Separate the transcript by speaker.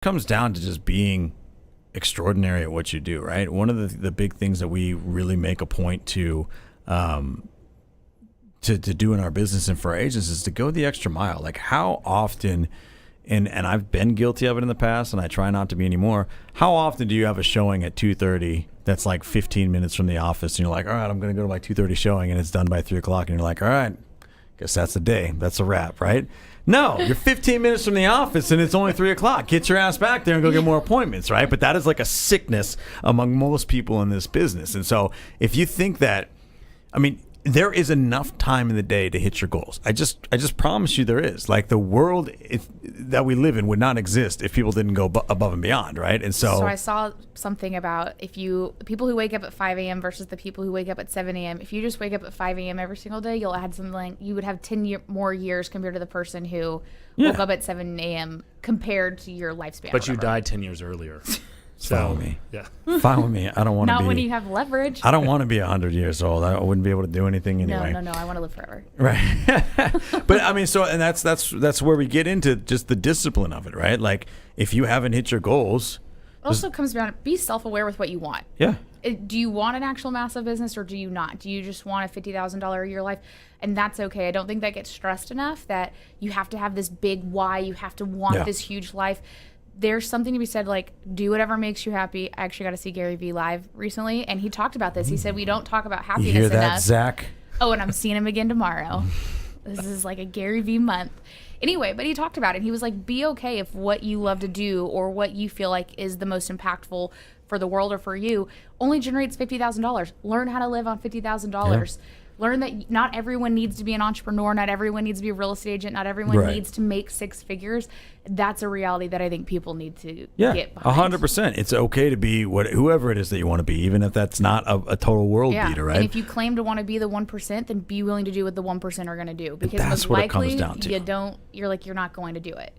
Speaker 1: comes down to just being extraordinary at what you do, right? One of the big things that we really make a point to do in our business and for our agents is to go the extra mile. Like how often, and I've been guilty of it in the past, and I try not to be anymore. How often do you have a showing at 2:30 that's like 15 minutes from the office, and you're like, all right, I'm going to go to my 2:30 showing, and it's done by 3 o'clock, and you're like, all right, guess that's the day. That's a wrap, right? No, you're 15 minutes from the office, and it's only 3 o'clock. Get your ass back there and go get more appointments, right? But that is like a sickness among most people in this business. And so if you think that, I mean, there is enough time in the day to hit your goals. I just promise you there is. Like the world that we live in would not exist if people didn't go above and beyond, right? And so
Speaker 2: I saw something about people who wake up at 5 a.m. versus the people who wake up at 7 a.m. If you just wake up at 5 a.m. every single day, you'll add something like you would have 10 more years compared to the person who woke up at 7 a.m. compared to your lifespan.
Speaker 3: But you died 10 years earlier. So,
Speaker 1: fine with me.
Speaker 3: Yeah.
Speaker 1: Fine with me. I don't want to be.
Speaker 2: Not when you have leverage.
Speaker 1: I don't want to be 100 years old. I wouldn't be able to do anything anyway.
Speaker 2: No. I want to live forever.
Speaker 1: Right. But I mean, so, and that's where we get into just the discipline of it, right? Like if you haven't hit your goals.
Speaker 2: It also comes down to be self-aware with what you want.
Speaker 1: Yeah.
Speaker 2: Do you want an actual massive business or do you not? Do you just want a $50,000 a year life? And that's okay. I don't think that gets stressed enough that you have to have this big why. You have to want this huge life. There's something to be said, like, do whatever makes you happy. I actually got to see Gary Vee live recently, and he talked about this. He said, we don't talk about happiness
Speaker 1: enough. You hear that,
Speaker 2: enough.
Speaker 1: Zach?
Speaker 2: Oh, and I'm seeing him again tomorrow. This is like a Gary Vee month. Anyway, but he talked about it. He was like, be okay if what you love to do or what you feel like is the most impactful for the world or for you only generates $50,000. Learn how to live on $50,000. Learn that not everyone needs to be an entrepreneur. Not everyone needs to be a real estate agent. Not everyone needs to make 6 figures. That's a reality that I think people need to get behind.
Speaker 1: 100%. It's okay to be whoever it is that you want to be, even if that's not a total world beater, right?
Speaker 2: And if you claim to want to be the 1%, then be willing to do what the 1% are going to do. Because
Speaker 1: that's
Speaker 2: most
Speaker 1: what
Speaker 2: likely
Speaker 1: it comes down to.
Speaker 2: you're not going to do it.